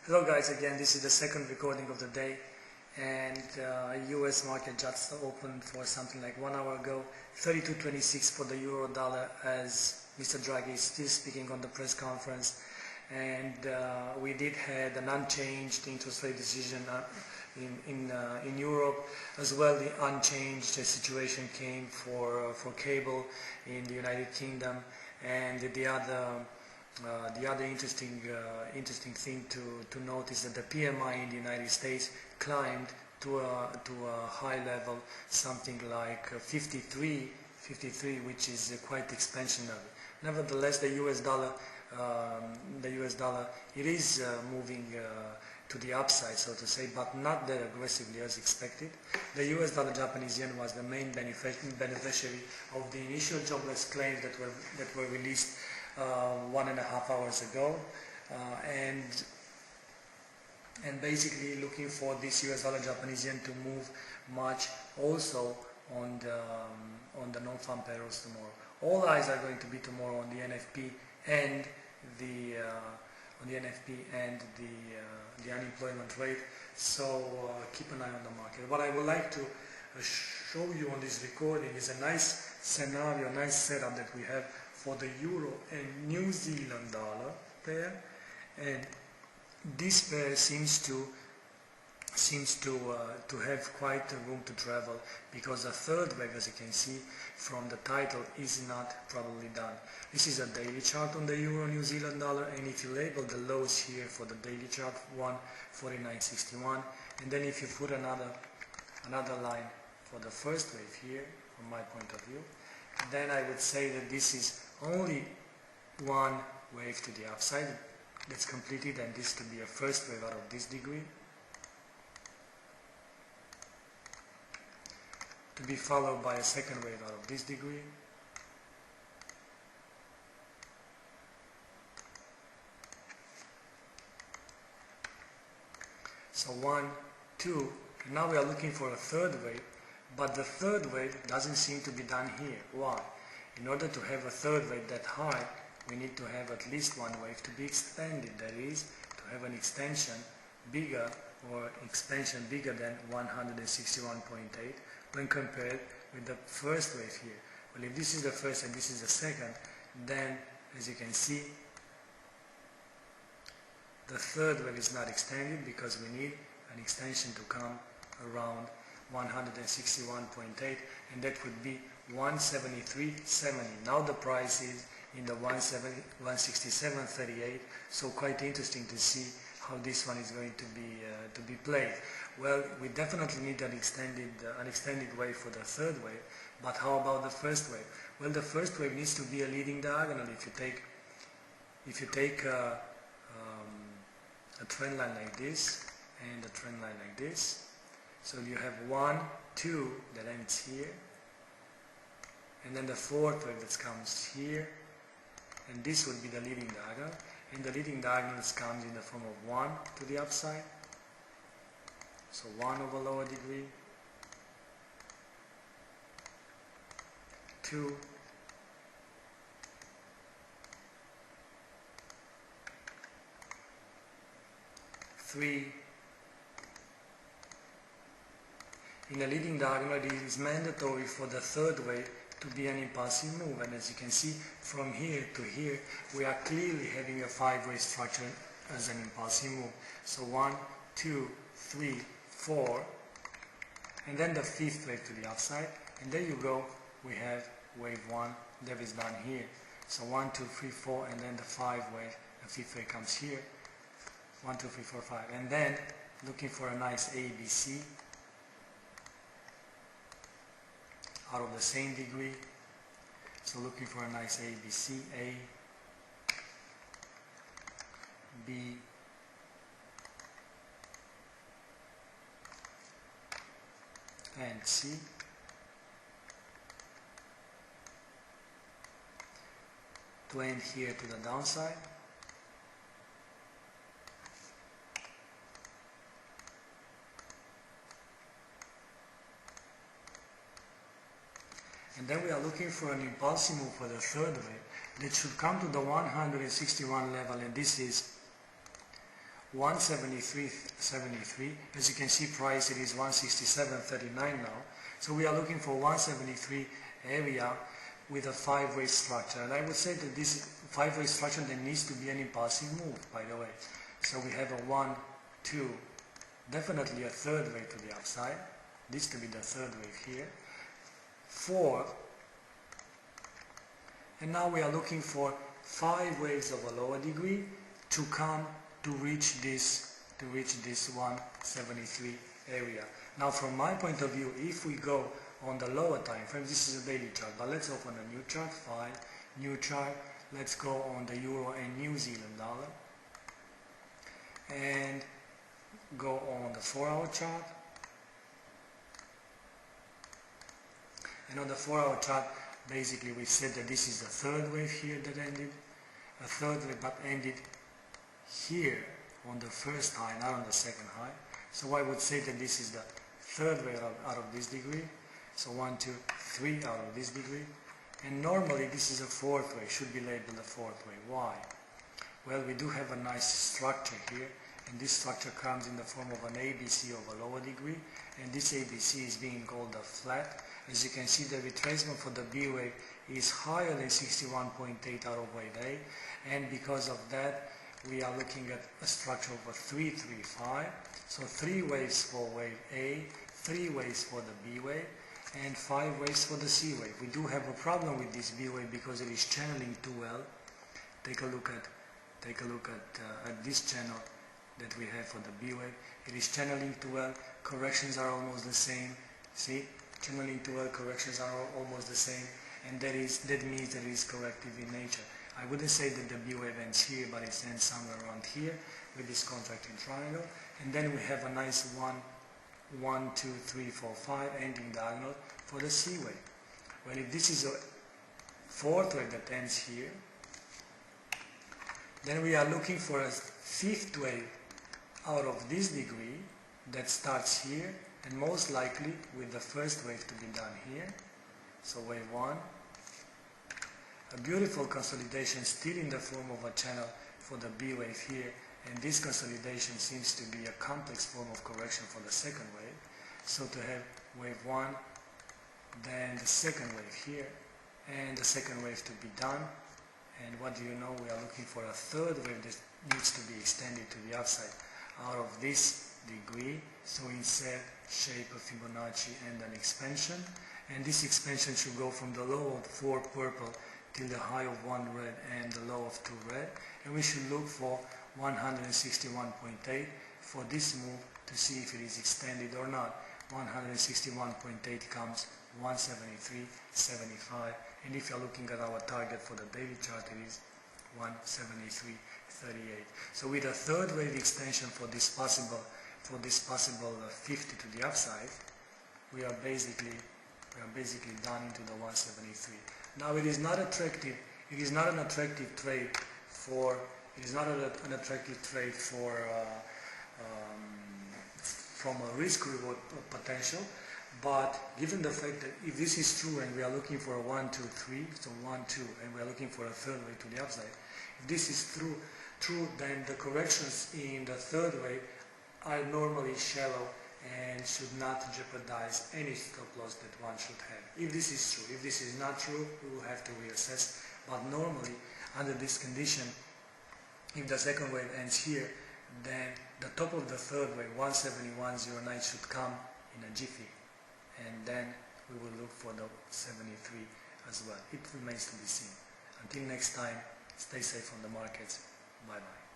Hello guys, again this is the second recording of the day, and US market just opened for something like 1 hour ago, 32.26 for the euro dollar, as Mr. Draghi is still speaking on the press conference, and we did have an unchanged interest rate decision in Europe as well. The unchanged situation came for cable in the United Kingdom, and the other interesting thing to note is that the PMI in the United States climbed to a high level, something like 53, which is quite expansionary. Nevertheless, the US dollar, it is moving to the upside, so to say, but not that aggressively as expected. The US dollar Japanese yen was the main beneficiary of the initial jobless claims that were released 1.5 hours ago, and basically looking for this US dollar Japanese yen to move much also on the non-farm payrolls tomorrow. All eyes are going to be tomorrow on the NFP and the unemployment rate. So keep an eye on the market. What I would like to show you on this recording is a nice scenario, nice setup that we have for the euro and New Zealand dollar pair, and this pair seems to have quite a room to travel, because the third wave, as you can see from the title, is not probably done. This is a daily chart on the euro New Zealand dollar, and if you label the lows here for the daily chart 149.61, and then if you put another line for the first wave here, from my point of view, then I would say that this is only one wave to the upside that's completed, and this could be a first wave out of this degree, to be followed by a second wave out of this degree, so 1, 2, and now we are looking for a third wave, but the third wave doesn't seem to be done here. Why? In order to have a third wave that high, we need to have at least one wave to be extended, that is, to have an extension bigger, or expansion bigger than 161.8 when compared with the first wave here. Well, if this is the first and this is the second, then as you can see, the third wave is not extended because we need an extension to come around 161.8, and that would be 173.70. Now the price is in the 167.38, so quite interesting to see how this one is going to be played. Well, we definitely need an extended wave for the third wave, but how about the first wave? Well, the first wave needs to be a leading diagonal. If you take a trend line like this and a trend line like this, so you have 1, 2 that ends here, and then the fourth wave that comes here, and this would be the leading diagonal, and the leading diagonals comes in the form of 1 to the upside, so 1 over lower degree, 2, 3. In a leading diagonal, it is mandatory for the third wave to be an impulsive move, and as you can see from here to here, we are clearly having a 5-way structure as an impulsive move. So 1, 2, 3, 4, and then the fifth wave to the upside, and there you go, we have wave 1 that is done here. So 1, 2, 3, 4, and then the 5 wave, the fifth wave comes here, 1, 2, 3, 4, 5, and then looking for a nice ABC out of the same degree. So looking for a nice ABC, A, B, and C. To end here to the downside. And then we are looking for an impulsive move for the third wave that should come to the 161 level, and this is 173.73. As you can see, price it is 167.39 now. So we are looking for 173 area with a five-way structure. And I would say that this five-way structure, there needs to be an impulsive move, by the way. So we have a 1, 2, definitely a third wave to the upside. This to be the third wave here. 4. And now we are looking for 5 waves of a lower degree to come to reach this 173 area. Now from my point of view, if we go on the lower time frame, this is a daily chart, but let's open a new chart, file, new chart. Let's go on the euro and New Zealand dollar and go on the 4-hour chart. And on the 4-hour chart, basically we said that this is the third wave here that ended, a third wave but ended here on the first high, not on the second high. So I would say that this is the third wave out of this degree. So 1, 2, 3 out of this degree. And normally this is a fourth wave, should be labeled a fourth wave. Why? Well, we do have a nice structure here, and this structure comes in the form of an ABC of a lower degree, and this ABC is being called a flat. As you can see, the retracement for the B wave is higher than 61.8 out of wave A, and because of that we are looking at a structure of a 3, 3, 5. So 3 waves for wave A, 3 waves for the B wave, and 5 waves for the C wave. We do have a problem with this B wave because it is channeling too well. Take a look at this channel that we have for the B wave. It is channeling too well. Corrections are almost the same. See, channeling too well, corrections are almost the same, and that means that it is corrective in nature. I wouldn't say that the B wave ends here, but it ends somewhere around here with this contracting triangle, and then we have a nice 1, 2, 3, 4, 5 ending diagonal for the C wave. Well, if this is a fourth wave that ends here, then we are looking for a fifth wave out of this degree that starts here, and most likely with the first wave to be done here. So wave 1, a beautiful consolidation still in the form of a channel for the B wave here, and this consolidation seems to be a complex form of correction for the second wave. So to have wave 1, then the second wave here, and the second wave to be done, and what do you know, we are looking for a third wave that needs to be extended to the upside out of this degree, so instead shape of Fibonacci and an expansion, and this expansion should go from the low of 4 purple till the high of 1 red and the low of 2 red, and we should look for 161.8 for this move to see if it is extended or not. 161.8 comes 173.75, and if you're looking at our target for the daily chart, it is 173.38. So with a third wave extension for this possible 50 to the upside, we are basically done into the 173. Now it is not attractive. It is not an attractive trade for. It is not an attractive trade for from a risk-reward potential. But given the fact that if this is true and we are looking for a 1, 2, 3, so 1, 2, and we are looking for a third wave to the upside, if this is true, then the corrections in the third wave are normally shallow and should not jeopardize any stop loss that one should have. If this is true. If this is not true, we will have to reassess. But normally, under this condition, if the second wave ends here, then the top of the third wave, 171.09, should come in a jiffy. And then we will look for the 73 as well. It remains to be seen. Until next time, stay safe on the markets. Bye-bye.